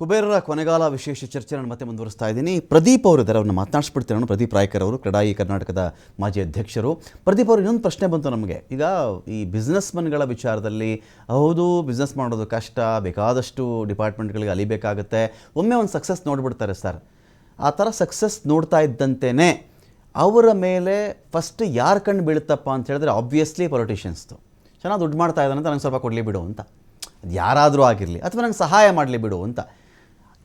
ಕುಬೇರರ ಕೊನೆಗಾಲ ವಿಶೇಷ ಚರ್ಚೆ ನಾನು ಮತ್ತೆ ಮುಂದುವರಿಸ್ತಾ ಇದ್ದೀನಿ. ಪ್ರದೀಪ್ ಅವರು ಇದ್ದಾರೆ, ಅವ್ರನ್ನ ಮಾತನಾಡಿಸ್ಬಿಡ್ತೀನಿ. ನಾನು ಪ್ರದೀಪ್ ರಾಯ್ಕರ್ ಅವರು, ಕ್ರೆಡಾಯಿ ಕರ್ನಾಟಕದ ಮಾಜಿ ಅಧ್ಯಕ್ಷರು. ಪ್ರದೀಪ್ ಅವರು, ಇನ್ನೊಂದು ಪ್ರಶ್ನೆ ಬಂತು ನಮಗೆ. ಈಗ ಈ ಬಿಸ್ನೆಸ್ಮನ್ಗಳ ವಿಚಾರದಲ್ಲಿ ಹೌದು, ಬಿಸ್ನೆಸ್ ಮಾಡೋದು ಕಷ್ಟ, ಬೇಕಾದಷ್ಟು ಡಿಪಾರ್ಟ್ಮೆಂಟ್ಗಳಿಗೆ ಅಲಿಬೇಕಾಗುತ್ತೆ, ಒಮ್ಮೆ ಒಂದು ಸಕ್ಸಸ್ ನೋಡಿಬಿಡ್ತಾರೆ ಸರ್. ಆ ಥರ ಸಕ್ಸಸ್ ನೋಡ್ತಾ ಇದ್ದಂತೆಯೇ ಅವರ ಮೇಲೆ ಫಸ್ಟ್ ಯಾರು ಕಣ್ಣು ಬೀಳುತ್ತಪ್ಪ ಅಂತ ಹೇಳಿದ್ರೆ ಆಬ್ವಿಯಸ್ಲಿ ಪೊಲಿಟಿಷಿಯನ್ಸ್ದು. ಚೆನ್ನಾಗಿ ದುಡ್ಡು ಮಾಡ್ತಾ ಇದ್ದಾನೆ ಅಂತ ನಂಗೆ ಸ್ವಲ್ಪ ಕೊಡಲಿ ಬಿಡು ಅಂತ, ಅದು ಯಾರಾದರೂ ಆಗಿರಲಿ, ಅಥವಾ ನಂಗೆ ಸಹಾಯ ಮಾಡಲಿ ಬಿಡು ಅಂತ.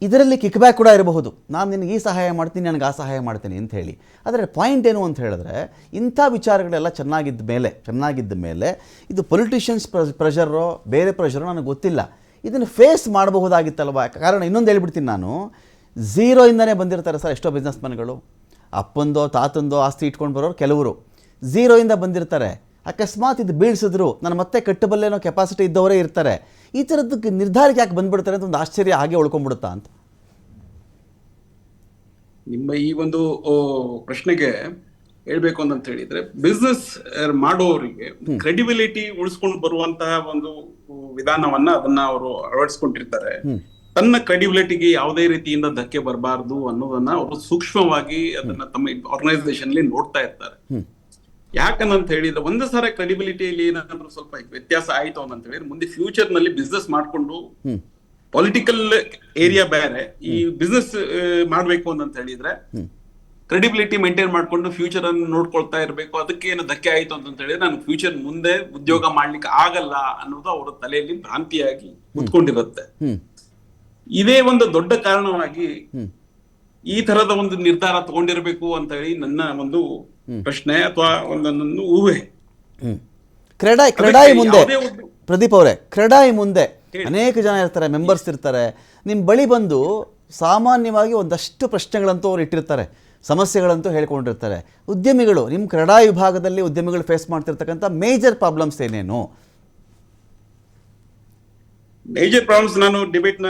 ಇದರಲ್ಲಿ ಕಿಕ್ ಬ್ಯಾಕ್ ಕೂಡ ಇರಬಹುದು, ನಾನು ನಿನಗೆ ಈ ಸಹಾಯ ಮಾಡ್ತೀನಿ, ನನಗೆ ಆ ಸಹಾಯ ಮಾಡ್ತೀನಿ ಅಂತ ಹೇಳಿ. ಆದರೆ ಪಾಯಿಂಟ್ ಏನು ಅಂತ ಹೇಳಿದ್ರೆ, ಇಂಥ ವಿಚಾರಗಳೆಲ್ಲ ಚೆನ್ನಾಗಿದ್ದ ಮೇಲೆ ಇದು ಪೊಲಿಟಿಷಿಯನ್ಸ್ ಪ್ರೆಷರೋ ಬೇರೆ ಪ್ರೆಷರೋ ನನಗೆ ಗೊತ್ತಿಲ್ಲ, ಇದನ್ನು ಫೇಸ್ ಮಾಡಬಹುದಾಗಿತ್ತಲ್ವ. ಕಾರಣ ಇನ್ನೊಂದು ಹೇಳ್ಬಿಡ್ತೀನಿ ನಾನು, ಝೀರೋಯಿಂದನೇ ಬಂದಿರ್ತಾರೆ ಸರ್ ಎಷ್ಟೋ ಬಿಸ್ನೆಸ್ಮನ್ಗಳು. ಅಪ್ಪಂದೋ ತಾತಂದೋ ಆಸ್ತಿ ಇಟ್ಕೊಂಡು ಬರೋರು ಕೆಲವರು ಝೀರೋಯಿಂದ ಬಂದಿರ್ತಾರೆ. ಅಕಸ್ಮಾತ್ ಇದು ಬೀಳ್ಸಿದ್ರು ನಾನು ಮತ್ತೆ ಕಟ್ಟಬಲ್ಲೇನೋ ಕೆಪಾಸಿಟಿ ಇದ್ದವರೇ ಇರ್ತಾರೆ. ಈ ಥರದ್ದು ನಿರ್ಧಾರಕ್ಕೆ ಯಾಕೆ ಬಂದ್ಬಿಡ್ತಾರೆ ಅಂತ ಒಂದು ಆಶ್ಚರ್ಯ ಹಾಗೆ ಉಳ್ಕೊಂಡ್ಬಿಡುತ್ತಾ ಅಂತ. ನಿಮ್ಮ ಈ ಒಂದು ಪ್ರಶ್ನೆಗೆ ಹೇಳ್ಬೇಕು ಅಂತ ಹೇಳಿದ್ರೆ, ಬಿಸ್ನೆಸ್ ಮಾಡೋರಿಗೆ ಕ್ರೆಡಿಬಿಲಿಟಿ ಉಳಿಸ್ಕೊಂಡು ಬರುವಂತಹ ಒಂದು ವಿಧಾನವನ್ನ ಅದನ್ನ ಅವರು ಅಳವಡಿಸ್ಕೊಂಡಿರ್ತಾರೆ. ತನ್ನ ಕ್ರೆಡಿಬಿಲಿಟಿಗೆ ಯಾವುದೇ ರೀತಿಯಿಂದ ಧಕ್ಕೆ ಬರಬಾರ್ದು ಅನ್ನೋದನ್ನ ಅವರು ಸೂಕ್ಷ್ಮವಾಗಿ ಅದನ್ನ ತಮ್ಮ ಆರ್ಗನೈಸೇಷನ್ ಅಲ್ಲಿ ನೋಡ್ತಾ ಇರ್ತಾರೆ. ಯಾಕಂತ ಹೇಳಿದ್ರೆ, ಒಂದು ಸಾರಿ ಕ್ರೆಡಿಬಿಲಿಟಿಯಲ್ಲಿ ಏನಾದ್ರೂ ಸ್ವಲ್ಪ ವ್ಯತ್ಯಾಸ ಆಯ್ತು ಅಂತ ಹೇಳಿದ್ರೆ, ಮುಂದೆ ಫ್ಯೂಚರ್ ನಲ್ಲಿ ಬಿಸ್ನೆಸ್ ಮಾಡ್ಕೊಂಡು ಪೊಲಿಟಿಕಲ್ ಏರಿಯಾ ಬೇರೆ, ಈ ಬಿಸ್ನೆಸ್ ಮಾಡ್ಬೇಕು ಅಂತ ಹೇಳಿದ್ರೆ ಕ್ರೆಡಿಬಿಲಿಟಿ ಮೇಂಟೈನ್ ಮಾಡ್ಕೊಂಡು ಫ್ಯೂಚರ್ ಅನ್ನು ನೋಡ್ಕೊಳ್ತಾ ಇರಬೇಕು. ಅದಕ್ಕೆ ಏನು ಧಕ್ಕೆ ಆಯ್ತು ಅಂತ ಹೇಳಿದ್ರೆ ನಾನು ಫ್ಯೂಚರ್ ಮುಂದೆ ಉದ್ಯೋಗ ಮಾಡ್ಲಿಕ್ಕೆ ಆಗಲ್ಲ ಅನ್ನೋದು ಅವರ ತಲೆಯಲ್ಲಿ ಭ್ರಾಂತಿಯಾಗಿ ಕುತ್ಕೊಂಡಿರುತ್ತೆ. ಇದೇ ಒಂದು ದೊಡ್ಡ ಕಾರಣವಾಗಿ ಈ ತರದ ಒಂದು ನಿರ್ಧಾರ ತಗೊಂಡಿರ್ಬೇಕು ಅಂತ ಹೇಳಿ ನನ್ನ ಒಂದು ಪ್ರಶ್ನೆ ಅಥವಾ ಒಂದು ಊಹೆ. ಕ್ರೆಡಾಯಿ ಮುಂದೆ ಪ್ರದೀಪ್ ಅವರೇ, ಕ್ರೆಡಾಯಿ ಮುಂದೆ ಅನೇಕ ಜನ ಇರ್ತಾರೆ, ಮೆಂಬರ್ಸ್ ಇರ್ತಾರೆ. ನಿಮ್ಮ ಬಳಿ ಬಂದು ಸಾಮಾನ್ಯವಾಗಿ ಒಂದಷ್ಟು ಪ್ರಶ್ನೆಗಳಂತೂ ಅವ್ರು ಇಟ್ಟಿರ್ತಾರೆ, ಸಮಸ್ಯೆಗಳಂತೂ ಹೇಳ್ಕೊಂಡಿರ್ತಾರೆ. ಉದ್ಯಮಿಗಳು, ನಿಮ್ಮ ಕ್ರೆಡಾಯಿ ವಿಭಾಗದಲ್ಲಿ ಉದ್ಯಮಿಗಳು ಫೇಸ್ ಮಾಡ್ತಿರ್ತಕ್ಕಂಥ ಮೇಜರ್ ಪ್ರಾಬ್ಲಮ್ಸ್ ಏನೇನು? ಮೇಜರ್ ಪ್ರಾಬ್ಲಮ್ಸ್ ನಾನು ಡಿಬೇಟ್ ನ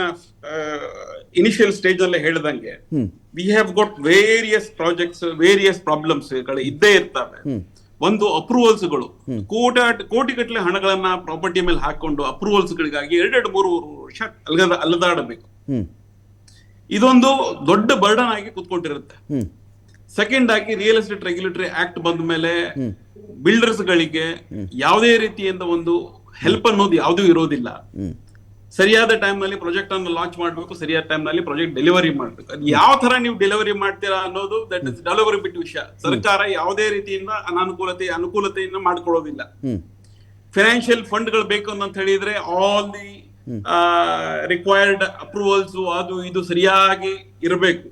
ಇನಿಷಿಯಲ್ ಸ್ಟೇಜ್ ಅಲ್ಲೇ ಹೇಳಿದಂಗೆ, we have got various projects, various problems ಗಳು ಇದ್ದೇ ಇರ್ತವೆ. ಒಂದು ಅಪ್ರೂವಲ್ಸ್ ಗಳು, ಕೋಟಿಗಟ್ಟಲೆ ಹಣಗಳನ್ನ ಪ್ರಾಪರ್ಟಿ ಮೇಲೆ ಹಾಕೊಂಡು ಅಪ್ರೂವಲ್ಸ್ ಗಳಿಗಾಗಿ 2-3 ವರ್ಷ ಅಲದಾಡಬೇಕು. ಇದೊಂದು ದೊಡ್ಡ ಬರ್ಡನ್ ಆಗಿ ಕುತ್ಕೊಂಡಿರುತ್ತೆ. ಸೆಕೆಂಡ್ ಆಗಿ, ರಿಯಲ್ ಎಸ್ಟೇಟ್ ರೆಗ್ಯುಲೇಟರಿ ಆಕ್ಟ್ ಬಂದ ಮೇಲೆ ಬಿಲ್ಡರ್ಸ್ ಗಳಿಗೆ ಯಾವುದೇ ರೀತಿಯಿಂದ ಒಂದು ಹೆಲ್ಪ್ ಅನ್ನೋದು ಯಾವುದೂ ಇರೋದಿಲ್ಲ. ಸರಿಯಾದ ಟೈಮ್ ನಲ್ಲಿ ಪ್ರಾಜೆಕ್ಟ್ ಅನ್ನು ಲಾಂಚ್ ಮಾಡಬೇಕು, ಸರಿಯಾದ ಟೈಮ್ ನಲ್ಲಿ ಪ್ರಾಜೆಕ್ಟ್ ಡೆಲಿವರಿ ಮಾಡಬೇಕು. ಅದು ಯಾವ ತರ ನೀವು ಡೆಲಿವರಿ ಮಾಡ್ತೀರಾ ಅನ್ನೋದು ದಟ್ ಇಸ್ ಡೆಲಿವರಿ ಬಿಟ್ಟು ವಿಷಯ. ಸರ್ಕಾರ ಯಾವುದೇ ರೀತಿಯಿಂದ ಅನುಕೂಲತೆಯನ್ನು ಮಾಡ್ಕೊಳ್ಳೋದಿಲ್ಲ. ಫೈನಾನ್ಷಿಯಲ್ ಫಂಡ್ ಗಳು ಬೇಕು ಅಂತ ಹೇಳಿದ್ರೆ ಆಲ್ ದಿ ರಿಕ್ವೈರ್ಡ್ ಅಪ್ರೂವಲ್ಸ್ ಅದು ಇದು ಸರಿಯಾಗಿ ಇರಬೇಕು.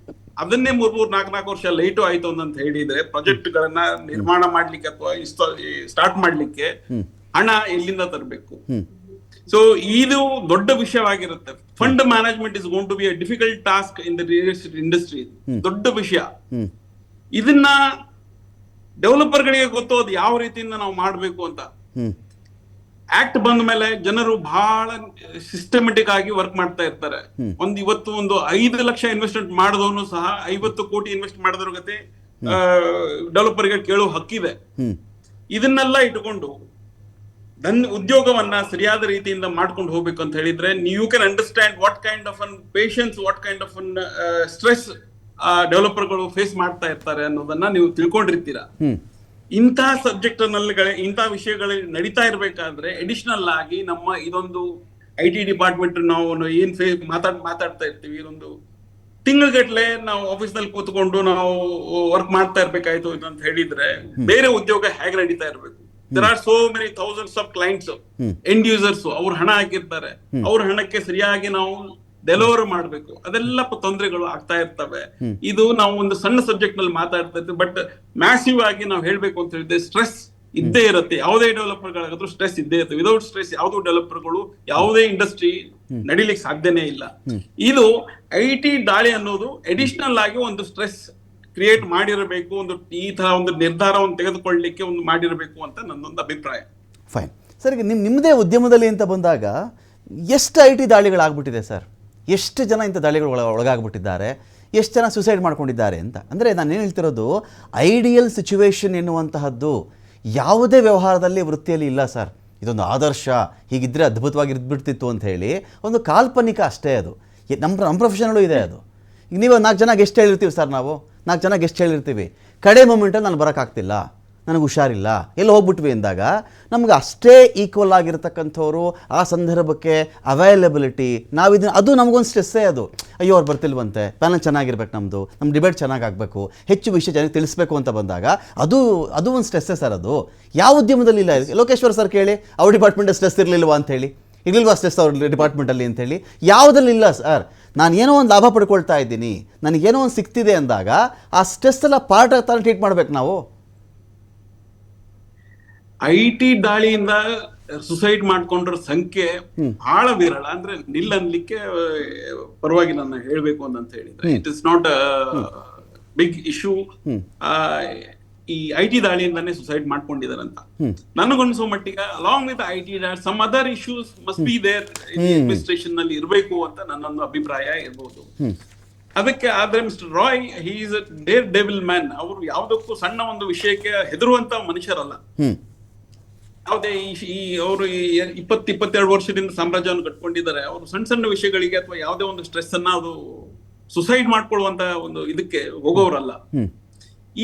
ಅದನ್ನೇ 3-4 ವರ್ಷ ಲೇಟು ಆಯ್ತು ಅಂತ ಹೇಳಿದ್ರೆ ಪ್ರಾಜೆಕ್ಟ್ ಗಳನ್ನ ನಿರ್ಮಾಣ ಮಾಡ್ಲಿಕ್ಕೆ ಅಥವಾ ಸ್ಟಾರ್ಟ್ ಮಾಡ್ಲಿಕ್ಕೆ ಹಣ ಎಲ್ಲಿಂದ ತರಬೇಕು? ಸೊ ಇದು ದೊಡ್ಡ ವಿಷಯವಾಗಿರುತ್ತೆ. Fund management is going to be a difficult task in the real estate industry. ದೊಡ್ಡ ವಿಷಯ. ಇದನ್ನ ಡೆವಲಪರ್ ಗಳಿಗೆ ಗೊತ್ತು ಅದು ಯಾವ ರೀತಿಯಿಂದ ನಾವು ಮಾಡ್ಬೇಕು ಅಂತ. ಆಕ್ಟ್ ಬಂದ ಮೇಲೆ ಜನರು ಬಹಳ ಸಿಸ್ಟಮೆಟಿಕ್ ಆಗಿ ವರ್ಕ್ ಮಾಡ್ತಾ ಇರ್ತಾರೆ. ಇವತ್ತು 5 ಲಕ್ಷ ಇನ್ವೆಸ್ಟ್ಮೆಂಟ್ ಮಾಡಿದವನು ಸಹ 50 ಕೋಟಿ ಇನ್ವೆಸ್ಟ್ ಮಾಡಿದ್ರ ಗತೆ ಡೆವಲಪರ್ ಗೆ ಕೇಳೋ ಹಕ್ಕಿದೆ. ಇದನ್ನೆಲ್ಲ ಇಟ್ಕೊಂಡು ಉದ್ಯೋಗವನ್ನ ಸರಿಯಾದ ರೀತಿಯಿಂದ ಮಾಡ್ಕೊಂಡು ಹೋಗ್ಬೇಕು ಅಂತ ಹೇಳಿದ್ರೆ, you can understand what kind of an patience, what kind of an stress developer ಗಳು ಫೇಸ್ ಮಾಡ್ತಾ ಇರ್ತಾರೆ ಅನ್ನೋದನ್ನ ನೀವು ತಿಳ್ಕೊಂಡಿರ್ತೀರಾ. ಇಂಥ ಸಬ್ಜೆಕ್ಟ್ ನಲ್ಲಿ ಇಂಥ ವಿಷಯಗಳು ನಡೀತಾ ಇರ್ಬೇಕಾದ್ರೆ ಅಡಿಷನಲ್ ಆಗಿ ನಮ್ಮ ಇದೊಂದು IT ಡಿಪಾರ್ಟ್ಮೆಂಟ್ ನಾವು ಏನ್ ಮಾತಾಡ್ತಾ ಇರ್ತೀವಿ, ಇದೊಂದು ತಿಂಗಳಗಟ್ಲೆ ನಾವು ಆಫೀಸ್ ನಲ್ಲಿ ಕೂತ್ಕೊಂಡು ನಾವು ವರ್ಕ್ ಮಾಡ್ತಾ ಇರ್ಬೇಕಾಯ್ತು ಅಂತ ಹೇಳಿದ್ರೆ ಬೇರೆ ಉದ್ಯೋಗ ಹೇಗೆ ನಡೀತಾ ಇರ್ಬೇಕು? There are so many thousands of clients, end users, ಅವ್ರ ಹಣ ಹಾಕಿರ್ತಾರೆ. ಅವ್ರ ಹಣಕ್ಕೆ ಸರಿಯಾಗಿ ನಾವು ಡೆಲಿವರ್ ಮಾಡ್ಬೇಕು. ಅದೆಲ್ಲ ತೊಂದರೆಗಳು ಆಗ್ತಾ ಇರ್ತವೆ. ಇದು ನಾವು ಒಂದು ಸಣ್ಣ ಸಬ್ಜೆಕ್ಟ್ ನಲ್ಲಿ ಮಾತಾಡ್ತಾ ಇರ್ತೀವಿ, ಬಟ್ ಮ್ಯಾಸಿವ್ ಆಗಿ ನಾವು ಹೇಳ್ಬೇಕು ಅಂತ ಹೇಳಿದ್ರೆ ಸ್ಟ್ರೆಸ್ ಇದ್ದೇ ಇರುತ್ತೆ. ಯಾವುದೇ ಡೆವಲಪರ್ ಗಳಾದ್ರೂ ಸ್ಟ್ರೆಸ್ ಇದ್ದೇ ಇರುತ್ತೆ. ವಿದೌಟ್ ಸ್ಟ್ರೆಸ್ ಯಾವುದೋ ಡೆವಲಪರ್ಗಳು ಯಾವುದೇ ಇಂಡಸ್ಟ್ರಿ ನಡಿಲಿಕ್ಕೆ ಸಾಧ್ಯನೇ ಇಲ್ಲ. ಇದು IT ದಾಳಿ ಅನ್ನೋದು ಅಡಿಷನಲ್ ಆಗಿ ಒಂದು ಸ್ಟ್ರೆಸ್ ಕ್ರಿಯೇಟ್ ಮಾಡಿರಬೇಕು, ಈ ತರ ಒಂದು ನಿರ್ಧಾರವನ್ನು ತೆಗೆದುಕೊಳ್ಳಲಿಕ್ಕೆ ಮಾಡಿರಬೇಕು ಅಂತ ನನ್ನೊಂದು ಅಭಿಪ್ರಾಯ. ಫೈನ್ ಸರ್, ಈಗ ನಿಮ್ಮದೇ ಉದ್ಯಮದಲ್ಲಿ ಅಂತ ಬಂದಾಗ ಎಷ್ಟು IT ದಾಳಿಗಳಾಗ್ಬಿಟ್ಟಿದೆ ಸರ್? ಎಷ್ಟು ಜನ ಇಂಥ ದಾಳಿಗಳು ಒಳಗಾಗ್ಬಿಟ್ಟಿದ್ದಾರೆ? ಎಷ್ಟು ಜನ ಸುಸೈಡ್ ಮಾಡ್ಕೊಂಡಿದ್ದಾರೆ ಅಂತ? ಅಂದರೆ ನಾನು ಏನು ಹೇಳ್ತಿರೋದು, ಐಡಿಯಲ್ ಸಿಚುವೇಶನ್ ಎನ್ನುವಂತಹದ್ದು ಯಾವುದೇ ವ್ಯವಹಾರದಲ್ಲಿ ವೃತ್ತಿಯಲ್ಲಿ ಇಲ್ಲ ಸರ್. ಇದೊಂದು ಆದರ್ಶ, ಹೀಗಿದ್ದರೆ ಅದ್ಭುತವಾಗಿ ಇದ್ಬಿಡ್ತಿತ್ತು ಅಂತ ಹೇಳಿ ಒಂದು ಕಾಲ್ಪನಿಕ ಅಷ್ಟೇ ಅದು. ನಮ್ಮ ಪ್ರೊಫೆಷನಲ್ಲೂ ಇದೆ ಅದು. ಈಗ ನೀವು 4 ಜನ ಗೆಸ್ಟ್ ಹೇಳಿರ್ತೀವಿ ಸರ್, ನಾವು 4 ಜನ ಗೆಸ್ಟ್ ಹೇಳಿರ್ತೀವಿ, ಕಡೆ ಮೂಮೆಂಟಲ್ಲಿ ನಾನು ಬರೋಕ್ಕಾಗ್ತಿಲ್ಲ, ನನಗೆ ಹುಷಾರಿಲ್ಲ, ಎಲ್ಲಿ ಹೋಗ್ಬಿಟ್ವಿ ಅಂದಾಗ ನಮ್ಗೆ ಅಷ್ಟೇ ಈಕ್ವಲ್ ಆಗಿರ್ತಕ್ಕಂಥವ್ರು ಆ ಸಂದರ್ಭಕ್ಕೆ ಅವೈಲಬಿಲಿಟಿ ನಾವು ಇದನ್ನು, ಅದು ನಮಗೊಂದು ಸ್ಟ್ರೆಸ್ಸೇ ಅದು. ಅಯ್ಯೋ ಅವ್ರು ಬರ್ತಿಲ್ವಂತೆ, ಪ್ಯಾನಲ್ ಚೆನ್ನಾಗಿರ್ಬೇಕು, ನಮ್ಮ ಡಿಬೇಟ್ ಚೆನ್ನಾಗಾಗಬೇಕು, ಹೆಚ್ಚು ವಿಷಯ ಜನಕ್ಕೆ ತಿಳಿಸ್ಬೇಕು ಅಂತ ಬಂದಾಗ ಅದು ಒಂದು ಸ್ಟ್ರೆಸ್ಸೇ ಸರ್. ಅದು ಯಾವ ಉದ್ಯಮದಲ್ಲಿ ಇಲ್ಲ. ಲೋಕೇಶ್ವರ್ ಸರ್ ಕೇಳಿ, ಅವ್ರ ಡಿಪಾರ್ಟ್ಮೆಂಟ್ ಸ್ಟ್ರೆಸ್ ಇರಲಿಲ್ವಾ ಅಂತೇಳಿ, ಇರಲಿಲ್ವಾ ಸ್ಟ್ರೆಸ್ ಅವ್ರ ಡಿಪಾರ್ಟ್ಮೆಂಟಲ್ಲಿ ಅಂತೇಳಿ, ಯಾವುದಲ್ಲಿಲ್ಲ ಸರ್. ನಾನು ಏನೋ ಒಂದು ಲಾಭ ಪಡ್ಕೊಳ್ತಾ ಇದ್ದೀನಿ, ನನಗೇನೋ ಒಂದು ಸಿಗ್ತಿದೆ ಅಂದಾಗ ಆ ಸ್ಟ್ರೆಸ್ ಎಲ್ಲ ಪಾರ್ಟ್ ಥರ ಟ್ರೀಟ್ ಮಾಡ್ಬೇಕು ನಾವು. IT ದಾಳಿಯಿಂದ ಸುಸೈಡ್ ಮಾಡ್ಕೊಂಡ್ರ ಸಂಖ್ಯೆ ಬಹಳ ವಿರಳ, ಅಂದ್ರೆ ನಿಲ್ಲನ್ಲಿಕ್ಕೆ ಪರವಾಗಿ ನಾನು ಹೇಳ್ಬೇಕು ಅಂತ ಹೇಳಿದ್ರೆ it is not big issue. ಈ IT ದಾಳಿಯಿಂದಾನೇ ಸುಸೈಡ್ ಮಾಡ್ಕೊಂಡಿದಾರಂತ ನನಗನ್ಸೋ ಮಟ್ಟಿಗೆ, along with IT some other issues must be there administration ನಲ್ಲಿ ಇರಬೇಕು ಅಂತ ನನ್ನೊಂದು ಅಭಿಪ್ರಾಯ ಇರಬಹುದು. ಅದಕ್ಕೆ ಆದ್ರೆ mister Roy he is a daredevil man. ಅವರು ಯಾವುದಕ್ಕೂ ಸಣ್ಣ ಒಂದು ವಿಷಯಕ್ಕೆ ಹೆದರುವಂತ ಮನುಷ್ಯರಲ್ಲ. ಯಾವುದೇ ಅವರು 22 ವರ್ಷದಿಂದ ಸಾಮ್ರಾಜ್ಯವನ್ನು ಕಟ್ಕೊಂಡಿದ್ದಾರೆ. ಅವರು ಸಣ್ಣ ಸಣ್ಣ ವಿಷಯಗಳಿಗೆ ಅಥವಾ ಯಾವುದೇ ಒಂದು ಸ್ಟ್ರೆಸ್ ಅನ್ನ ಅದು ಸುಸೈಡ್ ಮಾಡ್ಕೊಳ್ಳುವಂತ ಒಂದು ಇದಕ್ಕೆ ಹೋಗೋರಲ್ಲ.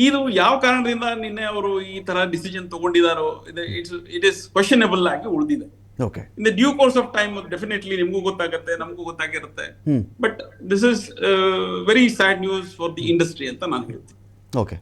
ಇದು ಯಾವ ಕಾರಣದಿಂದ ನಿನ್ನೆ ಅವರು ಈ ತರ ಡಿಸಿಷನ್ ತಗೊಂಡಿದಾರೋ ಇಟ್ ಇಸ್ ಕ್ವಶನೇಬಲ್ ಆಗಿ ಉಳಿದಿದೆ. In the due course of time definitely ನಿಮ್ಗೂ ಗೊತ್ತಾಗತ್ತೆ, ನಮಗೂ ಗೊತ್ತಾಗಿರುತ್ತೆ. But this is very sad news for the industry ಅಂತ ನಾನು ಹೇಳ್ತೀನಿ. ಓಕೆ.